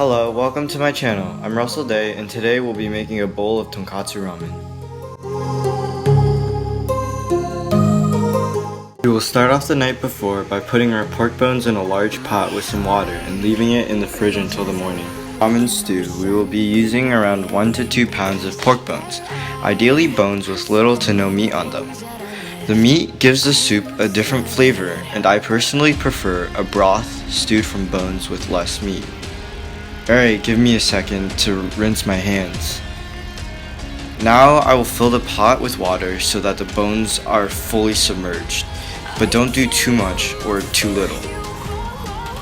Hello, welcome to my channel. I'm Russell Day, and today we'll be making a bowl of Tonkatsu ramen. We will start off the night before by putting our pork bones in a large pot with some water and leaving it in the fridge until the morning. Ramen stew, we will be using around 1 to 2 pounds of pork bones, ideally bones with little to no meat on them. The meat gives the soup a different flavor, and I personally prefer a broth stewed from bones with less meat. Alright, give me a second to rinse my hands. Now I will fill the pot with water so that the bones are fully submerged, but don't do too much or too little.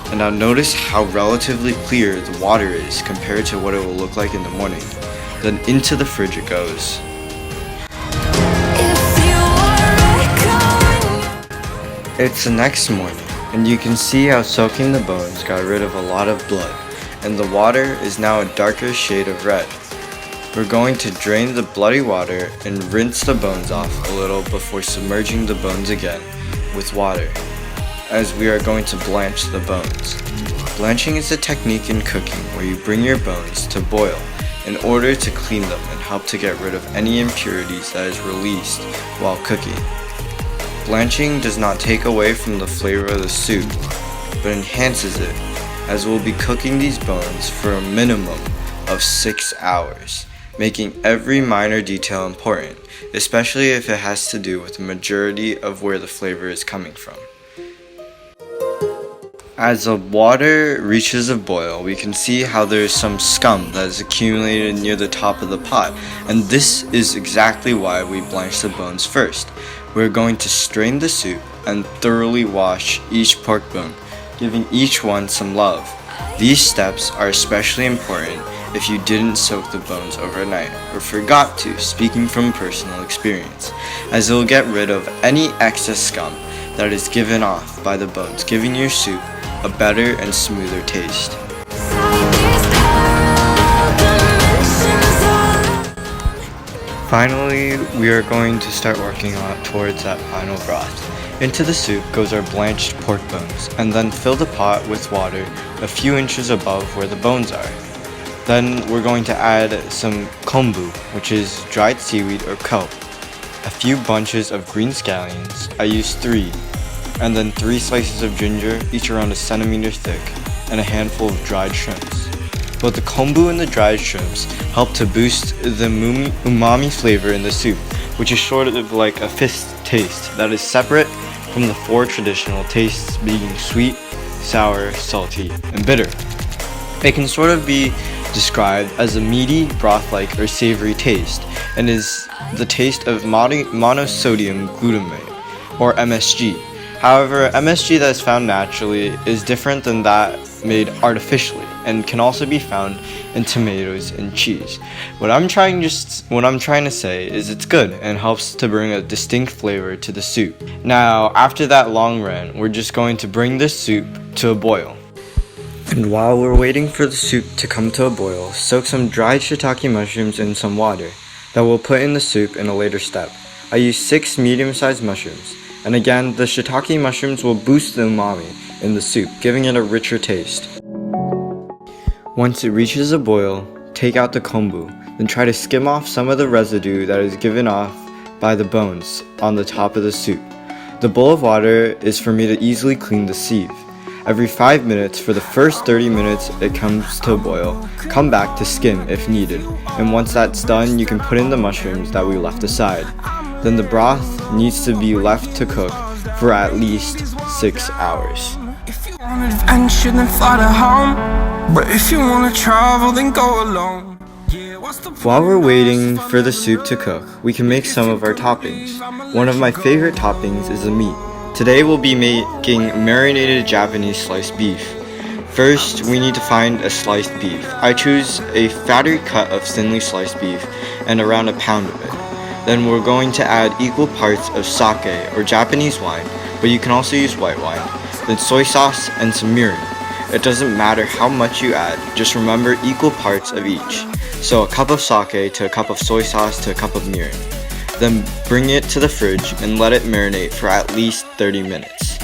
And now notice how relatively clear the water is compared to what it will look like in the morning. Then into the fridge it goes. It's the next morning, and you can see how soaking the bones got rid of a lot of blood, and the water is now a darker shade of red. We're going to drain the bloody water and rinse the bones off a little before submerging the bones again with water, as we are going to blanch the bones. Blanching is a technique in cooking where you bring your bones to boil in order to clean them and help to get rid of any impurities that is released while cooking. Blanching does not take away from the flavor of the soup, but enhances it, as we'll be cooking these bones for a minimum of 6 hours, making every minor detail important, especially if it has to do with the majority of where the flavor is coming from. As the water reaches a boil, we can see how there is some scum that is accumulated near the top of the pot, and this is exactly why we blanch the bones first. We're going to strain the soup and thoroughly wash each pork bone, giving each one some love. These steps are especially important if you didn't soak the bones overnight or forgot to, speaking from personal experience, as it will get rid of any excess scum that is given off by the bones, giving your soup a better and smoother taste. Finally, we are going to start working on towards that final broth. Into the soup goes our blanched pork bones, and then fill the pot with water a few inches above where the bones are. Then we're going to add some kombu, which is dried seaweed or kelp, a few bunches of green scallions, I used 3, and then 3 slices of ginger, each around 1 centimeter thick, and a handful of dried shrimps. Both the kombu and the dried shrimps help to boost the umami flavor in the soup, which is sort of like a fifth taste that is separate from the 4 traditional tastes being sweet, sour, salty, and bitter. It can sort of be described as a meaty, broth-like, or savory taste, and is the taste of monosodium glutamate, or MSG. However, MSG that is found naturally is different than that made artificially, and can also be found in tomatoes and cheese. What I'm trying to say is it's good and helps to bring a distinct flavor to the soup. Now, after that long rant, we're just going to bring this soup to a boil. And while we're waiting for the soup to come to a boil, soak some dried shiitake mushrooms in some water that we'll put in the soup in a later step. I used 6 medium-sized mushrooms, and again, the shiitake mushrooms will boost the umami in the soup, giving it a richer taste. Once it reaches a boil, take out the kombu, then try to skim off some of the residue that is given off by the bones on the top of the soup. The bowl of water is for me to easily clean the sieve. Every 5 minutes for the first 30 minutes it comes to a boil, come back to skim if needed, and once that's done you can put in the mushrooms that we left aside. Then the broth needs to be left to cook for at least 6 hours. Adventure, then fly to home. But if you wanna travel, then go alone. While we're waiting for the soup to cook, we can make some of our toppings. One of my favorite toppings is the meat. Today we'll be making marinated Japanese sliced beef. First, we need to find a sliced beef. I choose a fatty cut of thinly sliced beef and around 1 pound of it. Then we're going to add equal parts of sake or Japanese wine, but you can also use white wine, then soy sauce and some mirin. It doesn't matter how much you add, just remember equal parts of each. So a cup of sake to a cup of soy sauce to a cup of mirin. Then bring it to the fridge and let it marinate for at least 30 minutes.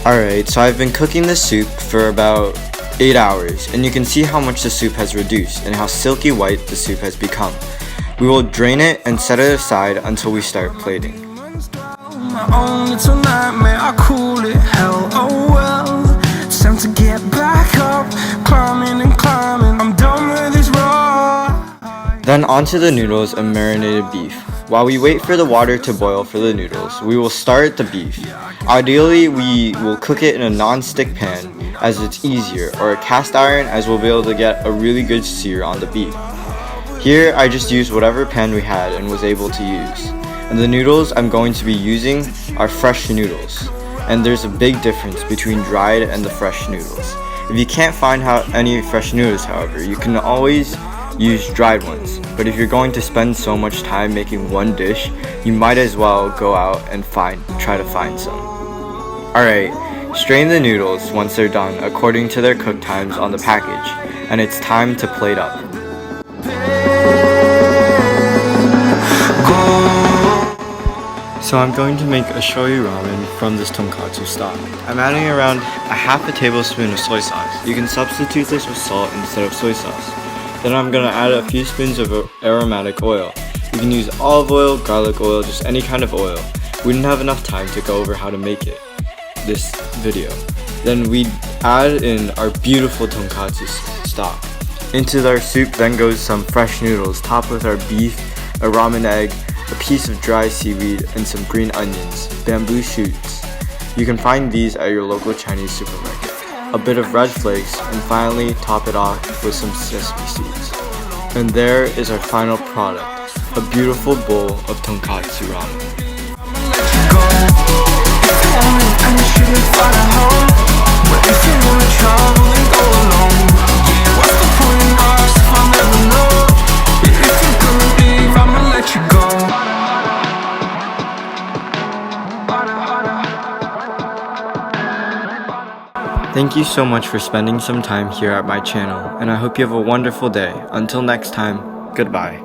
Alright, so I've been cooking the soup for about 8 hours, and you can see how much the soup has reduced and how silky white the soup has become. We will drain it and set it aside until we start plating. My own little nightmare, I call it hell, oh well. It's time to get back up, climbing and climbing, I'm done with this ride. Then onto the noodles and marinated beef. While we wait for the water to boil for the noodles, we will start the beef. Ideally, we will cook it in a non-stick pan as it's easier, or a cast iron as we'll be able to get a really good sear on the beef. Here, I just used whatever pan we had and was able to use. And the noodles I'm going to be using are fresh noodles. And there's a big difference between dried and the fresh noodles. If you can't find any fresh noodles, however, you can always use dried ones. But if you're going to spend so much time making one dish, you might as well go out and try to find some. Alright, strain the noodles once they're done according to their cook times on the package, and it's time to plate up. So I'm going to make a shoyu ramen from this tonkatsu stock. I'm adding around a half a tablespoon of soy sauce. You can substitute this with salt instead of soy sauce. Then I'm going to add a few spoons of aromatic oil. You can use olive oil, garlic oil, just any kind of oil. We didn't have enough time to go over how to make this video. Then we add in our beautiful tonkatsu stock. Into our soup then goes some fresh noodles topped with our beef, a ramen egg, a piece of dry seaweed, and some green onions, bamboo shoots. You can find these at your local Chinese supermarket. A bit of red flakes, and finally top it off with some sesame seeds. And there is our final product, a beautiful bowl of tonkatsu ramen. Thank you so much for spending some time here at my channel, and I hope you have a wonderful day. Until next time, goodbye.